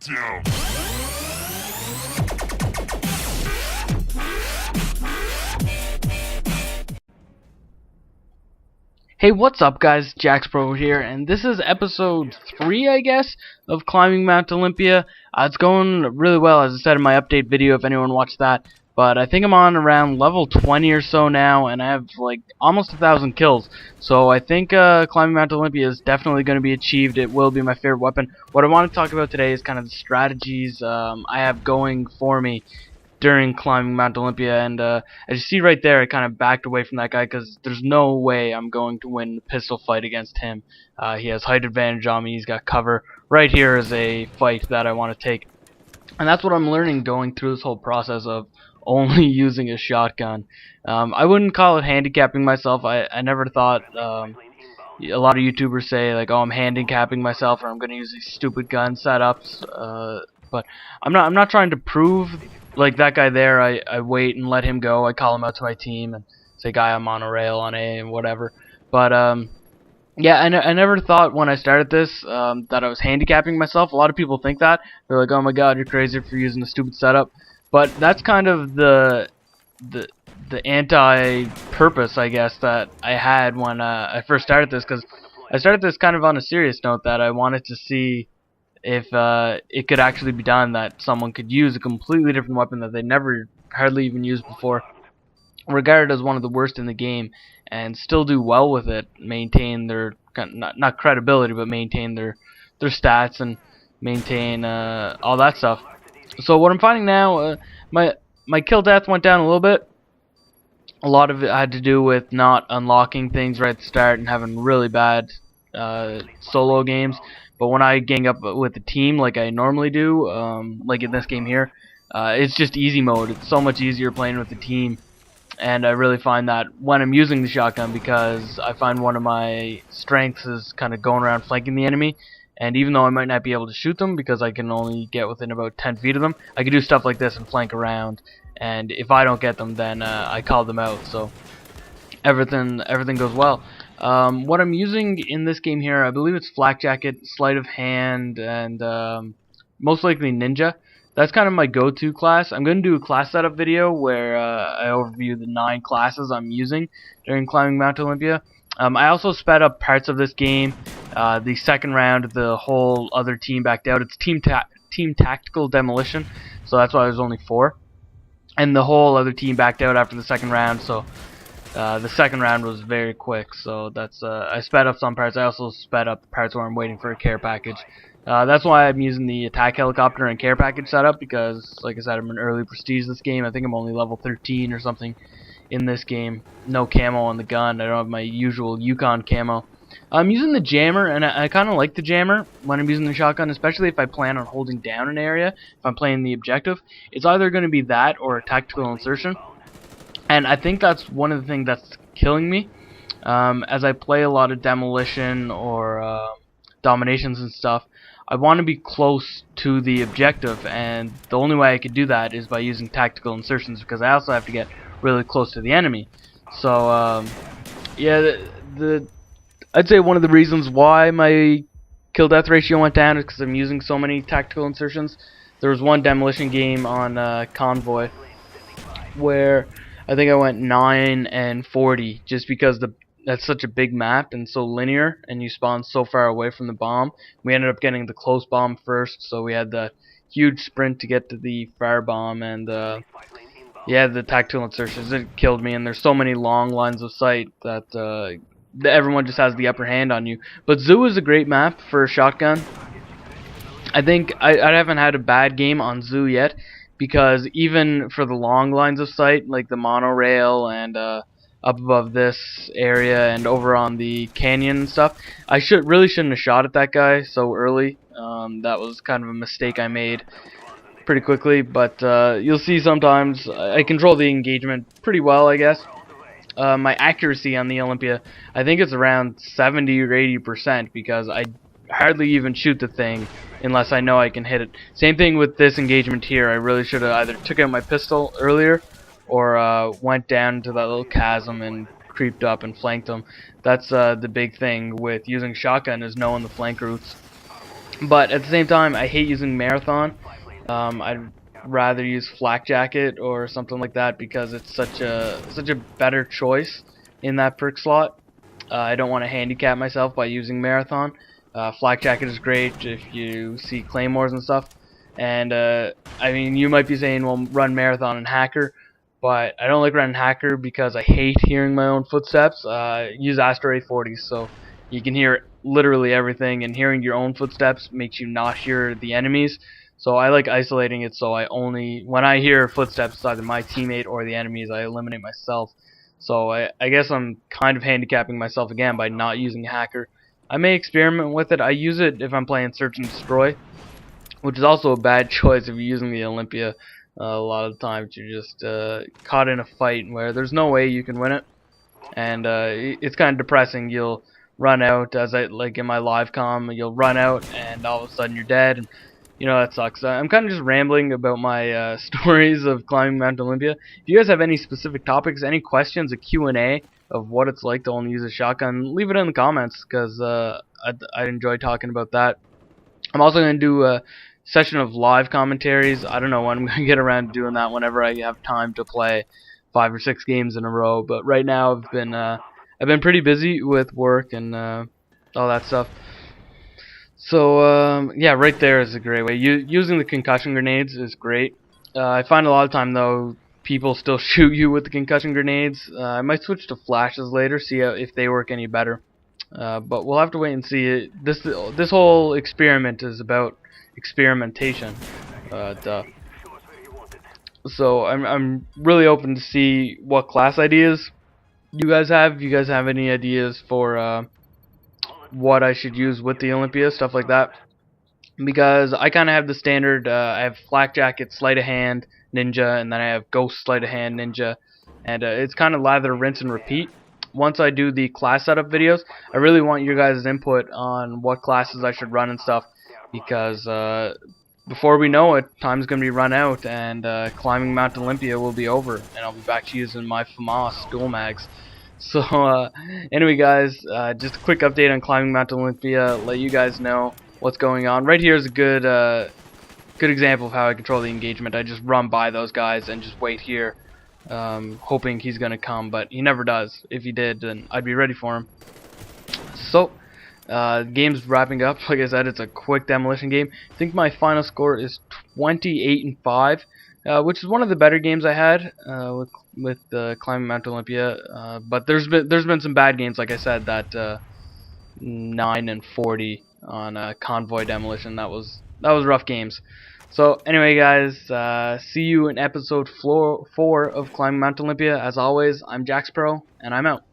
down. Hey, what's up guys, JackksPro here, and this is episode 3, I guess, of climbing Mount Olympia. It's going really well, as I said in my update video, if anyone watched that, but I think I'm on around level 20 or so now, and I have like almost 1,000 kills, so I think climbing Mount Olympia is definitely going to be achieved. It will be my favorite weapon. What I want to talk about today is kind of the strategies I have going for me during climbing Mount Olympia, and as you see right there, I kind of backed away from that guy because there's no way I'm going to win the pistol fight against him. He has height advantage on me, he's got cover. Right here is a fight that I want to take, and that's what I'm learning going through this whole process of only using a shotgun. I wouldn't call it handicapping myself. I never thought, a lot of YouTubers say like, oh, I'm handicapping myself, or I'm going to use these stupid gun setups, but I'm not trying to prove. Like that guy there, I wait and let him go. I call him out to my team and say, guy, I'm on a rail on A and whatever. But yeah, I never thought when I started this that I was handicapping myself. A lot of people think that. They're like, oh my god, you're crazy for using a stupid setup. But that's kind of the anti-purpose, I guess, that I had when I first started this. Because I started this kind of on a serious note, that I wanted to see if it could actually be done, that someone could use a completely different weapon that they never hardly even used before, regarded as one of the worst in the game, and still do well with it, maintain their not credibility, but maintain their stats and maintain all that stuff. So what I'm finding now, my kill death went down a little bit. A lot of it had to do with not unlocking things right at the start and having really bad solo games. But when I gang up with the team like I normally do, like in this game here, it's just easy mode. It's so much easier playing with the team, and I really find that when I'm using the shotgun, because I find one of my strengths is kind of going around flanking the enemy, and even though I might not be able to shoot them because I can only get within about 10 feet of them, I can do stuff like this and flank around, and if I don't get them, then I call them out, so everything goes well. What I'm using in this game here, I believe it's Flak Jacket, Sleight of Hand, and most likely Ninja. That's kind of my go-to class. I'm going to do a class setup video where I overview the 9 classes I'm using during climbing Mount Olympia. I also sped up parts of this game. The second round, the whole other team backed out. It's team tactical demolition, so that's why there's only 4. And the whole other team backed out after the second round, so the second round was very quick, so that's I sped up some parts. I also sped up the parts where I'm waiting for a care package. That's why I'm using the attack helicopter and care package setup, because, like I said, I'm an early prestige this game. I think I'm only level 13 or something in this game. No camo on the gun. I don't have my usual Yukon camo. I'm using the jammer, and I kind of like the jammer when I'm using the shotgun, especially if I plan on holding down an area, if I'm playing the objective. It's either going to be that or a tactical insertion. And I think that's one of the things that's killing me. As I play a lot of demolition or dominations and stuff, I want to be close to the objective, and the only way I could do that is by using tactical insertions, because I also have to get really close to the enemy. So yeah, I'd say one of the reasons why my kill death ratio went down is because I'm using so many tactical insertions. There was one demolition game on Convoy where I think I went 9 and 40, just because that's such a big map and so linear, and you spawn so far away from the bomb. We ended up getting the close bomb first, so we had the huge sprint to get to the fire bomb, and yeah, the tactical insertions, it killed me. And there's so many long lines of sight that everyone just has the upper hand on you. But Zoo is a great map for a shotgun. I think I haven't had a bad game on Zoo yet, because even for the long lines of sight, like the monorail and up above this area and over on the canyon and stuff, I really shouldn't have shot at that guy so early. That was kind of a mistake I made pretty quickly, but you'll see sometimes I control the engagement pretty well, I guess. My accuracy on the Olympia, I think it's around 70 or 80%, because I hardly even shoot the thing unless I know I can hit it. Same thing with this engagement here. I really should have either took out my pistol earlier or went down to that little chasm and creeped up and flanked them. That's the big thing with using shotgun, is knowing the flank routes. But at the same time, I hate using marathon. I'd rather use flak jacket or something like that because it's such a better choice in that perk slot. I don't want to handicap myself by using marathon. Flak jacket is great if you see claymores and stuff. And I mean, you might be saying, well, run marathon and hacker, but I don't like running hacker because I hate hearing my own footsteps. Use Astro A40, so you can hear literally everything, and hearing your own footsteps makes you not hear the enemies. So I like isolating it, so I only, when I hear footsteps, it's either my teammate or the enemies, I eliminate myself. So I guess I'm kind of handicapping myself again by not using hacker. I may experiment with it. I use it if I'm playing search and destroy, which is also a bad choice if you're using the Olympia. A lot of the times you're just caught in a fight where there's no way you can win it, and it's kind of depressing. You'll run out, as I like in my live com, you'll run out and all of a sudden you're dead, and you know that sucks. I'm kind of just rambling about my stories of climbing Mount Olympia. If you guys have any specific topics, any questions, a Q&A of what it's like to only use a shotgun, leave it in the comments, because I enjoy talking about that. I'm also going to do a session of live commentaries. I don't know when I'm going to get around to doing that, whenever I have time to play 5 or 6 games in a row. But right now I've been pretty busy with work and all that stuff. So yeah, right there is a great way. Using the concussion grenades is great. I find a lot of time though people still shoot you with the concussion grenades. I might switch to flashes later, see if they work any better. But we'll have to wait and see. This whole experiment is about experimentation. So I'm really open to see what class ideas you guys have. If you guys have any ideas for what I should use with the Olympia, stuff like that. Because I kind of have the standard. I have flak jacket, sleight of hand, ninja, and then I have ghost, sleight of hand, ninja, and it's kind of lather, rinse, and repeat. Once I do the class setup videos, I really want your guys' input on what classes I should run and stuff, because before we know it, time's gonna be run out, and climbing Mount Olympia will be over, and I'll be back to using my FAMAS dual mags. So anyway, guys, just a quick update on climbing Mount Olympia. Let you guys know what's going on. Right here is a good example of how I control the engagement. I just run by those guys and just wait here, hoping he's gonna come, but he never does. If he did, then I'd be ready for him. So the game's wrapping up. Like I said, it's a quick demolition game. I think my final score is 28-5, which is one of the better games I had with climbing Mount Olympia. But there's been some bad games, like I said, that 9-40 on convoy demolition. That was rough games. So anyway, guys, see you in episode 4 of climbing Mount Olympia. As always, I'm JackksPro, and I'm out.